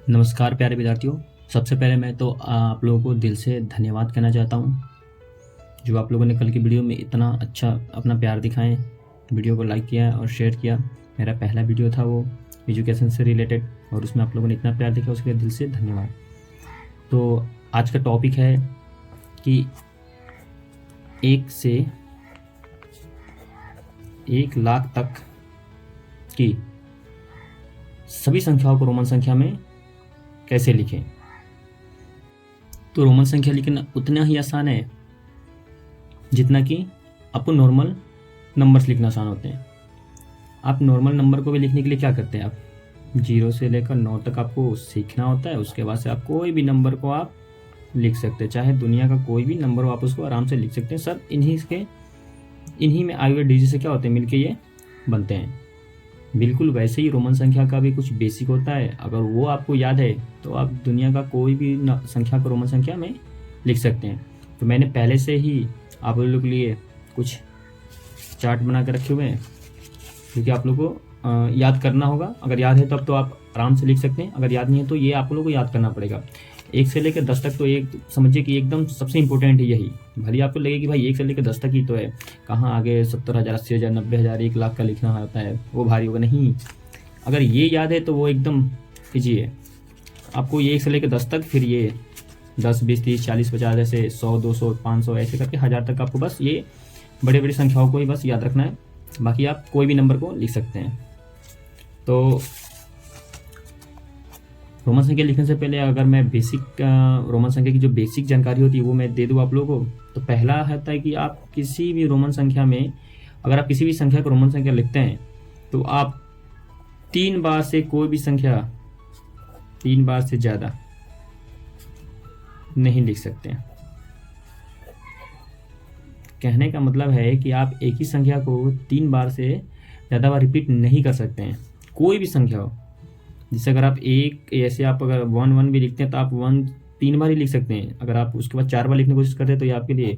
नमस्कार प्यारे विद्यार्थियों। सबसे पहले मैं तो आप लोगों को दिल से धन्यवाद कहना चाहता हूँ जो आप लोगों ने कल की वीडियो में इतना अच्छा अपना प्यार दिखाएं, वीडियो को लाइक किया और शेयर किया। मेरा पहला वीडियो था वो एजुकेशन से रिलेटेड और उसमें आप लोगों ने इतना प्यार दिखाया, उसके लिए दिल से धन्यवाद। तो आज का टॉपिक है कि 1 से 1 लाख तक की सभी संख्याओं को रोमन संख्या में कैसे लिखें। तो रोमन संख्या लिखना उतना ही आसान है जितना कि आपको नॉर्मल नंबर्स लिखना आसान होते हैं। आप नॉर्मल नंबर को भी लिखने के लिए क्या करते हैं, आप 0 से लेकर 9 तक आपको सीखना होता है। उसके बाद से आप कोई भी नंबर को आप लिख सकते हैं, चाहे दुनिया का कोई भी नंबर हो आप उसको आराम से लिख सकते हैं। सर इन्हीं में आए हुए डिजिट से क्या होते हैं, मिलके ये बनते हैं। बिल्कुल वैसे ही रोमन संख्या का भी कुछ बेसिक होता है, अगर वो आपको याद है तो आप दुनिया का कोई भी संख्या को रोमन संख्या में लिख सकते हैं। तो मैंने पहले से ही आप लोगों के लिए कुछ चार्ट बना कर रखे हुए हैं क्योंकि आप लोगों को याद करना होगा। अगर याद है तब तो आप आराम से लिख सकते हैं, अगर याद नहीं है तो ये आप लोगों को याद करना पड़ेगा। 1 से लेकर 10 तक तो एक समझिए कि एकदम सबसे इंपॉर्टेंट है यही। भले आपको लगे कि भाई 1 से लेकर 10 तक ही तो है, कहाँ आगे 70,000, 80,000, 90,000, 1 लाख का लिखना होता है, वो भारी होगा। नहीं, अगर ये याद है तो वो एकदम ईजी है आपको। ये 1 से लेकर 10 तक, फिर ये 10, 20, 30, 40, 50 ऐसे 100, 200, 500 ऐसे करके 1000 तक आपको बस ये बड़े बड़ी संख्याओं को ही बस याद रखना है। बाकी आप कोई भी नंबर को लिख सकते हैं। तो रोमन संख्या लिखने से पहले अगर मैं बेसिक रोमन संख्या की जो बेसिक जानकारी होती है वो मैं दे दूँ आप लोगों को। तो पहला होता है कि आप किसी भी रोमन संख्या में, अगर आप किसी भी संख्या को रोमन संख्या लिखते हैं तो आप 3 बार से कोई भी संख्या 3 बार से ज़्यादा नहीं लिख सकते हैं। कहने का मतलब है कि आप एक ही संख्या को 3 बार से ज़्यादा बार रिपीट नहीं कर सकते हैं, कोई भी संख्या हो। जैसे अगर आप ऐसे आप अगर 1 1 भी लिखते हैं तो आप 1 3 बार ही लिख सकते हैं। अगर आप उसके बाद 4 बार लिखने की कोशिश करते हैं तो ये आपके लिए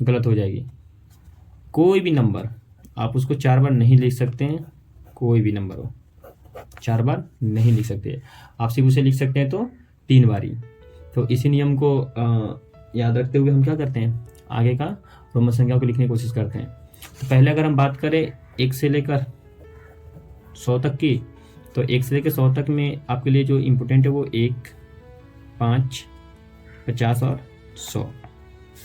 गलत हो जाएगी। कोई भी नंबर आप उसको 4 बार नहीं लिख सकते हैं, कोई भी नंबर हो 4 बार नहीं लिख सकते। आप सिर्फ उसे लिख सकते हैं तो 3 बार ही। तो इसी नियम को याद रखते हुए हम क्या करते हैं, आगे का रोमन संख्या को लिखने की कोशिश करते हैं। तो पहले अगर हम बात करें 1 से लेकर 100 तक की, तो 1 से लेकर 100 तक में आपके लिए जो इम्पोर्टेंट है वो 1, 5, 50 और 100,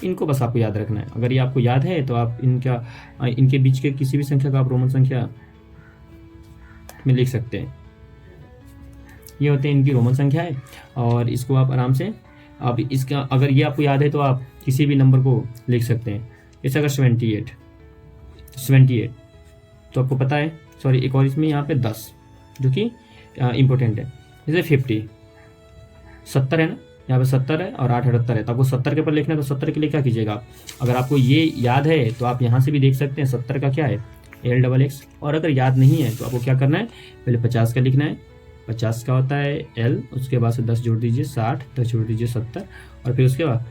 इनको बस आपको याद रखना है। अगर ये आपको याद है तो आप इनके बीच के किसी भी संख्या का आप रोमन संख्या में लिख सकते हैं। ये होते हैं इनकी रोमन संख्या है और इसको आप आराम से, अब इसका अगर ये आपको याद है तो आप किसी भी नंबर को लिख सकते हैं। जैसे अगर 78 तो आपको पता है, सॉरी एक और इसमें यहाँ पे 10 जो कि इम्पोर्टेंट है। जैसे 50, 70 है ना, यहाँ पे 70 है और 8 78 है, तो आपको 70 के ऊपर लिखना है। तो 70 के लिए क्या कीजिएगा आप, अगर आपको ये याद है तो आप यहाँ से भी देख सकते हैं 70 का क्या है LXX। और अगर याद नहीं है तो आपको क्या करना है, पहले 50 का लिखना है। 50 का होता है L, उसके बाद से 10 जोड़ दीजिए 60, 10 जोड़ दीजिए 70 और फिर उसके बाद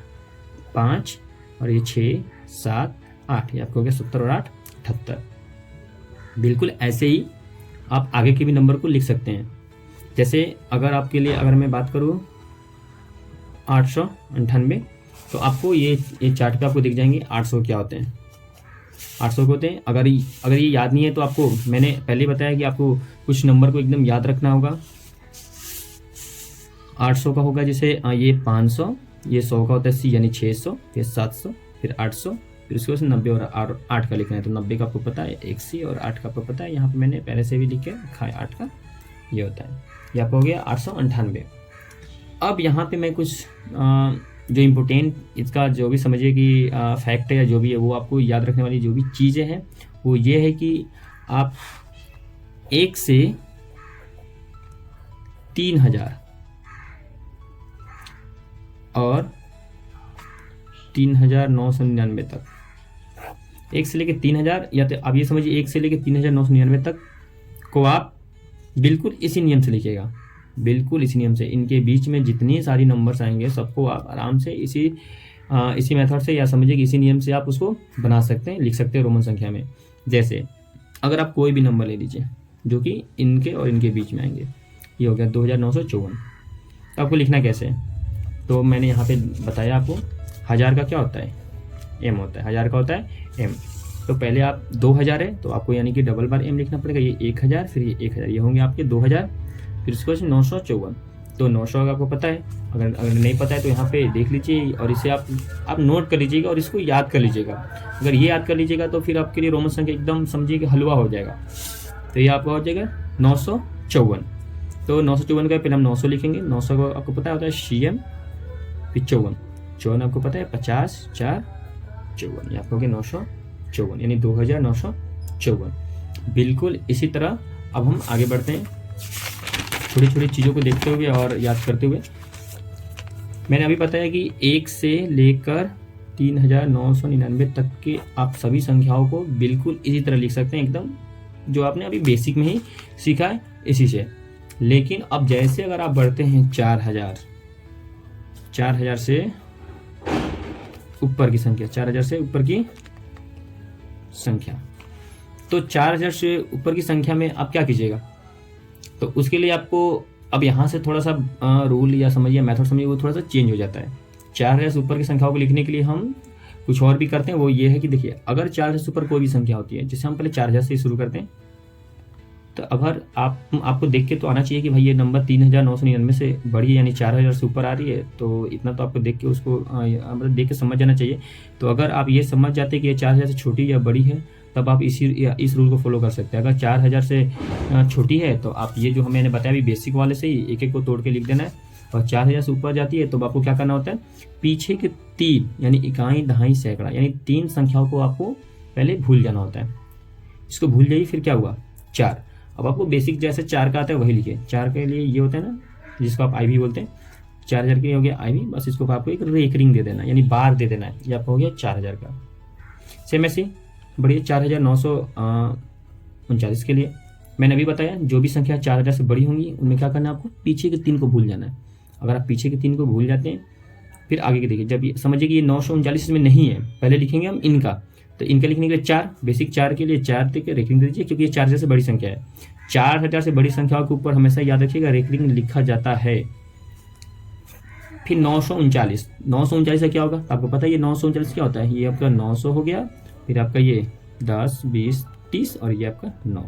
5 और ये 6, 7, 8, ये आपको हो गया 70 और 8 78। बिल्कुल ऐसे ही आप आगे के भी नंबर को लिख सकते हैं। जैसे अगर आपके लिए अगर मैं बात करूँ 898, तो आपको ये चार्ट पे आपको दिख जाएंगे 800 क्या होते हैं, 800 के होते हैं। अगर ये याद नहीं है तो आपको मैंने पहले ही बताया कि आपको कुछ नंबर को एकदम याद रखना होगा। 800 का होगा जैसे ये 500, ये 100 का होता है C यानी 600, फिर 700, फिर 800, फिर उसके बाद 90 और 8 का लिखना है। तो 90 का आपको पता है 1C और 8 का आपको पता है, यहाँ पे मैंने पहले से भी लिख के रखा है 8 का, ये होता है। ये आपको हो गया 898। अब यहाँ पे मैं कुछ जो इम्पोर्टेंट इसका जो भी समझिए कि फैक्ट है या जो भी है वो आपको याद रखने वाली जो भी चीज़ें हैं वो ये है कि आप 1 से 3000 और 3999 तक, 1 से लेकर 3000 या तो आप ये समझिए 1 से लेकर 3999 तक को आप बिल्कुल इसी नियम से लिखिएगा, बिल्कुल इसी नियम से। इनके बीच में जितनी सारी नंबर्स आएंगे सबको आप आराम से इसी मेथड से या समझिए कि इसी नियम से आप उसको बना सकते हैं, लिख सकते हैं रोमन संख्या में। जैसे अगर आप कोई भी नंबर ले लीजिए जो कि इनके और इनके बीच में आएंगे, ये हो गया 2954। तो आपको लिखना कैसे है? तो मैंने यहाँ पे बताया आपको 1000 का क्या होता है, एम होता है, 1000 का होता है एम। तो पहले आप 2000 है तो आपको यानी कि डबल बार एम लिखना पड़ेगा, ये 1000 फिर ये 1000, ये होंगे आपके 2000, फिर उसके बाद 954। तो 900 आपको पता है, अगर नहीं पता है तो यहाँ पे देख लीजिए और इसे आप नोट कर लीजिएगा और इसको याद कर लीजिएगा। अगर ये याद कर लीजिएगा तो फिर आपके लिए रोमन संख्या एकदम समझिए कि हलवा हो जाएगा। तो ये आपका हो जाएगा 954। तो 954 का पहले हम 900 लिखेंगे, 900 को आपको पता होता है CM, फिर 54 आपको पता है 50 4 54, ये आपको हो गया 954 यानी 2954। बिल्कुल इसी तरह अब हम आगे बढ़ते हैं छोटी छोटी चीज़ों को देखते हुए और याद करते हुए। मैंने अभी बताया कि 1 से लेकर 3999 तक के आप सभी संख्याओं को बिल्कुल इसी तरह लिख सकते हैं, एकदम जो आपने अभी बेसिक में ही सीखा है इसी से। लेकिन अब जैसे अगर आप बढ़ते हैं 4000 से ऊपर की संख्या, 4000 से ऊपर की संख्या, तो 4000 से ऊपर की संख्या में आप क्या कीजिएगा? तो उसके लिए आपको अब यहाँ से थोड़ा सा रूल या समझिए मेथड समझिए वो थोड़ा सा चेंज हो जाता है। 4000 से ऊपर की संख्याओं को लिखने के लिए हम कुछ और भी करते हैं। वो ये है कि देखिए, अगर 4000 से ऊपर कोई भी संख्या होती है, जैसे हम पहले 4000 से शुरू करते हैं, तो अगर आपको देख के तो आना चाहिए कि भाई ये नंबर 3999 से बड़ी है, यानी 4000 से ऊपर आ रही है, तो इतना तो आपको देख के उसको मतलब देख के समझ जाना चाहिए। तो अगर आप ये समझ जाते हैं कि ये 4000 से छोटी या बड़ी है, तब आप इस रूल को फॉलो कर सकते हैं। अगर 4000 से छोटी है तो आप ये जो मैंने बताया भी बेसिक वाले से ही एक एक को तोड़ के लिख देना है, और 4000 से ऊपर जाती है तो आपको क्या करना होता है, पीछे के 3 यानी इकाई दहाई सैकड़ा यानी 3 संख्याओं को आपको पहले भूल जाना होता है। इसको भूल जाइए, फिर क्या हुआ 4। अब आपको बेसिक जैसे 4 का आता है वही लिखिए। 4 के लिए ये होता है ना जिसको आप IV बोलते हैं, 4000 के लिए हो गया IV, बस इसको आपको एक रेकरिंग दे देना यानी बार दे देना है, ये आपका हो गया 4000 का। सेम ऐसे बढ़िए 4939 के लिए मैंने अभी बताया, जो भी संख्या 4000 से बड़ी होंगी उनमें क्या करना है, आपको पीछे के 3 को भूल जाना है। अगर आप पीछे के 3 को भूल जाते हैं, फिर आगे के देखिए, जब ये समझिए कि ये 939 इसमें नहीं है, पहले लिखेंगे हम इनका, तो इनका लिखने के लिए 4 बेसिक 4 के लिए 4 तक रेकरिंग दे दीजिए, क्योंकि ये 4000 से बड़ी संख्या है। 4000 से बड़ी संख्याओं के ऊपर हमेशा याद रखिएगा रेकरिंग लिखा जाता है। फिर 939 से क्या होगा, आपको पता है ये 939 क्या होता है, ये आपका 900 हो गया, फिर आपका ये 10 20 30 और ये आपका 9,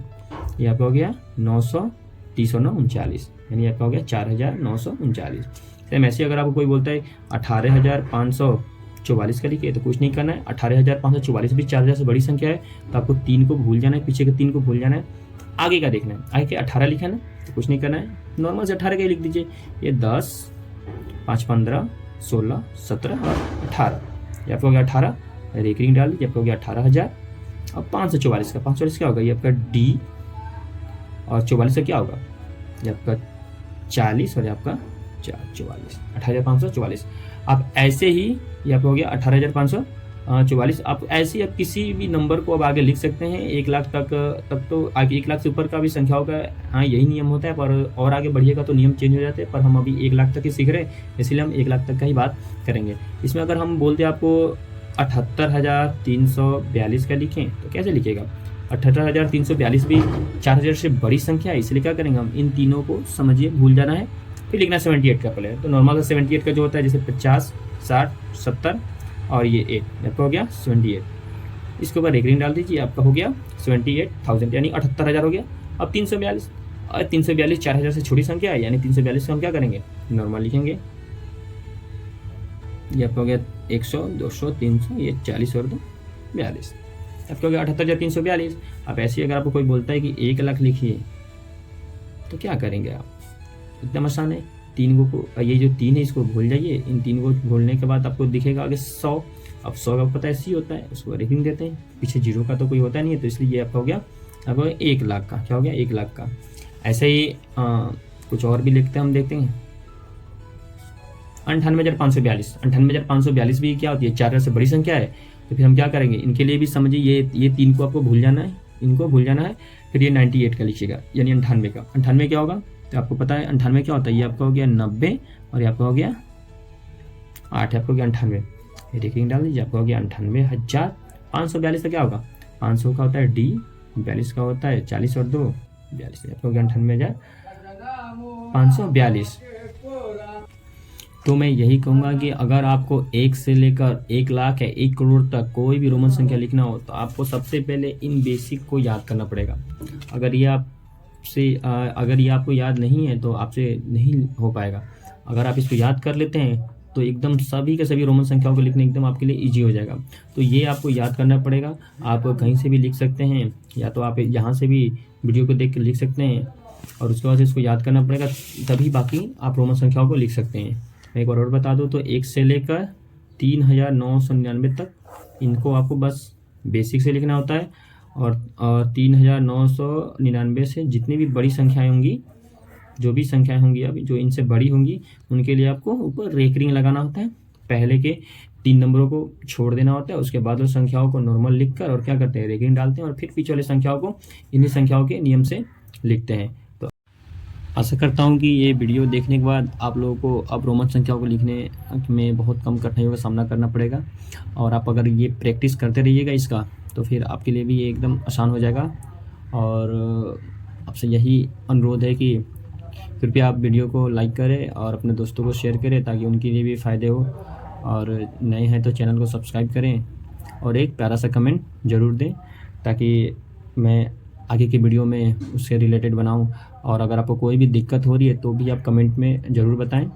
ये आपका हो गया 900 30 और 9 39, यानी आपका हो गया 4939। सेम ऐसे अगर आपको कोई बोलता है 18544 का लिखिए, तो कुछ नहीं करना है, 18544 भी 4000 से बड़ी संख्या है, तो आपको 3 को भूल जाना है, पीछे के 3 को भूल जाना है, आगे का देखना है। आगे के 18 लिखा है ना, तो कुछ नहीं करना है, नॉर्मल से 18 का ही लिख दीजिए। ये 10 5 15 16 17 और 18, ये आपको हो गया 18, रेकरिंग डाल दीजिए, आपको हो गया 18000। अब 544 का 544 क्या होगा, ये आपका D, और 44 का क्या होगा, ये आपका 40 और ये आपका 44, 18544। आप ऐसे ही ये आपको हो गया 18544। आप ऐसे ही आप किसी भी नंबर को अब आगे लिख सकते हैं 1 लाख तक तो आगे 1 लाख से ऊपर का भी संख्याओं का हाँ यही नियम होता है, पर और आगे बढ़िएगा तो नियम चेंज हो जाते हैं। पर हम अभी 1 लाख तक ही सीख रहे हैं, इसलिए हम 1 लाख तक का ही बात करेंगे। इसमें अगर हम बोलते हैं आपको 78342 का लिखें, तो कैसे लिखेगा, 78342 भी 4000 से बड़ी संख्या है, इसलिए क्या करेंगे हम इन तीनों को समझिए भूल जाना है, फिर लिखना 78 का पहले। तो नॉर्मल 78 का जो होता है जैसे 50 60 70 और ये 8, आपका हो गया 78। इसके ऊपर रेकरिंग डाल दीजिए, आपका हो गया 78,000 यानी 78000 हो गया। अब 342 और 342 4000 से छोटी संख्या है, यानी 342 को हम क्या करेंगे, नॉर्मल लिखेंगे, ये आपका हो गया 100 200 300, ये 40 और 2 42, आपका हो गया 78342। अब ऐसे अगर आपको कोई बोलता है कि 1 लाख लिखिए, तो क्या करेंगे आप, एकदम आसान है, 3 को ये जो 3 है इसको भूल जाइए, इन 3 को भूलने के बाद आपको दिखेगा आगे 100। अब 100 का पता है C होता है, उसको रेकरिंग देते हैं, पीछे 0 का तो कोई होता नहीं है, तो इसलिए ये आपका हो गया आपको 1 लाख का, क्या हो गया 1 लाख का। ऐसे ही कुछ और भी लिखते हैं, हम देखते हैं 98,542। 98,542 भी क्या होती है, 4000 से बड़ी संख्या है, तो फिर हम क्या करेंगे, इनके लिए भी समझिए ये 3 को आपको भूल जाना है, इनको भूल जाना है। फिर ये 98 का लिखिएगा, यानी 98 का। 98 क्या होगा, तो आपको पता है 98 क्या होता है, ये आपका हो गया 90 और ये आपका हो गया 8, आपको हो गया 98, ये रेकरिंग डाल दीजिए, आपका हो गया 98,000। 542 का क्या होगा, 500 का होता है D, 42 का होता है 40 और 2 42, आपका हो गया 98,542। तो मैं यही कहूँगा कि अगर आपको 1 से लेकर 1 लाख या 1 करोड़ तक कोई भी रोमन संख्या लिखना हो तो आपको सबसे पहले इन बेसिक को याद करना पड़ेगा। अगर ये आपको याद नहीं है तो आपसे नहीं हो पाएगा। अगर आप इसको याद कर लेते हैं तो एकदम सभी के सभी रोमन संख्याओं को लिखना एकदम आपके लिए ईजी हो जाएगा। तो ये आपको याद करना पड़ेगा। आप कहीं से भी लिख सकते हैं, या तो आप यहाँ से भी वीडियो को देख के लिख सकते हैं, और उसके बाद इसको याद करना पड़ेगा, तभी बाकी आप रोमन संख्याओं को लिख सकते हैं। मैं एक बार और बता दूँ तो 1 से लेकर 3999 तक इनको आपको बस बेसिक से लिखना होता है, और 3999 से जितनी भी बड़ी संख्याएं होंगी, जो भी संख्याएं होंगी अभी जो इनसे बड़ी होंगी, उनके लिए आपको ऊपर रेकरिंग लगाना होता है। पहले के 3 नंबरों को छोड़ देना होता है, उसके बाद उन संख्याओं को नॉर्मल लिखकर और क्या करते हैं, रेकरिंग डालते हैं, और फिर पीछे वाली संख्याओं को इन्हीं संख्याओं के नियम से लिखते हैं। तो आशा करता हूँ कि ये वीडियो देखने के बाद आप लोगों को अब रोमन संख्याओं को लिखने में बहुत कम कठिनाइयों का सामना करना पड़ेगा, और आप अगर ये प्रैक्टिस करते रहिएगा इसका, तो फिर आपके लिए भी ये एकदम आसान हो जाएगा। और आपसे यही अनुरोध है कि कृपया आप वीडियो को लाइक करें और अपने दोस्तों को शेयर करें, ताकि उनके लिए भी फ़ायदे हो। और नए हैं तो चैनल को सब्सक्राइब करें, और एक प्यारा सा कमेंट ज़रूर दें, ताकि मैं आगे की वीडियो में उससे रिलेटेड बनाऊं। और अगर आपको कोई भी दिक्कत हो रही है तो भी आप कमेंट में ज़रूर बताएं।